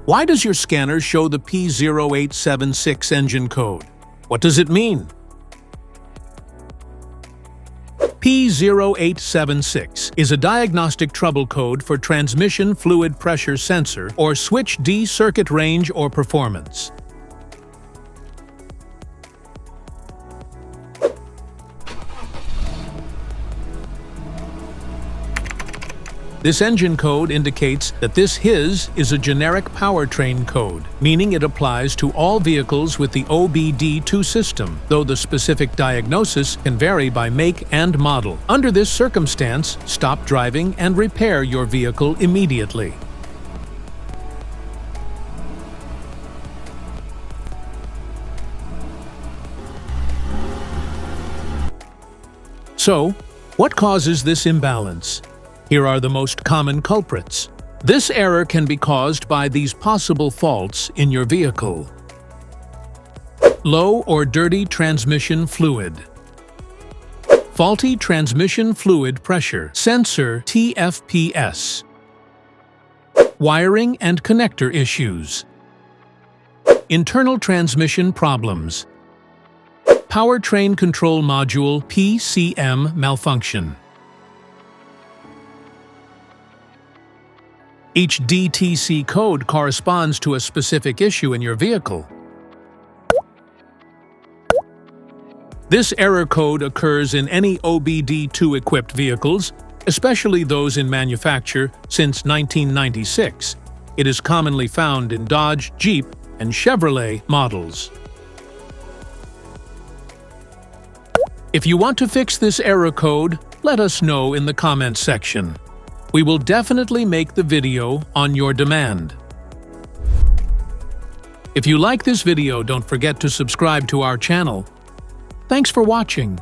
Why does your scanner show the P0876 engine code? What does it mean? P0876 is a diagnostic trouble code for transmission fluid pressure sensor or switch D circuit range or performance. This engine code indicates that this HIS is a generic powertrain code, meaning it applies to all vehicles with the OBD2 system, though the specific diagnosis can vary by make and model. Under this circumstance, stop driving and repair your vehicle immediately. So, what causes this imbalance? Here are the most common culprits. This error can be caused by these possible faults in your vehicle. Low or dirty transmission fluid. Faulty transmission fluid pressure sensor TFPS. Wiring and connector issues. Internal transmission problems. Powertrain control module PCM malfunction. Each DTC code corresponds to a specific issue in your vehicle. This error code occurs in any OBD2-equipped vehicles, especially those in manufacture since 1996. It is commonly found in Dodge, Jeep, and Chevrolet models. If you want to fix this error code, let us know in the comments section. We will definitely make the video on your demand. If you like this video, don't forget to subscribe to our channel. Thanks for watching.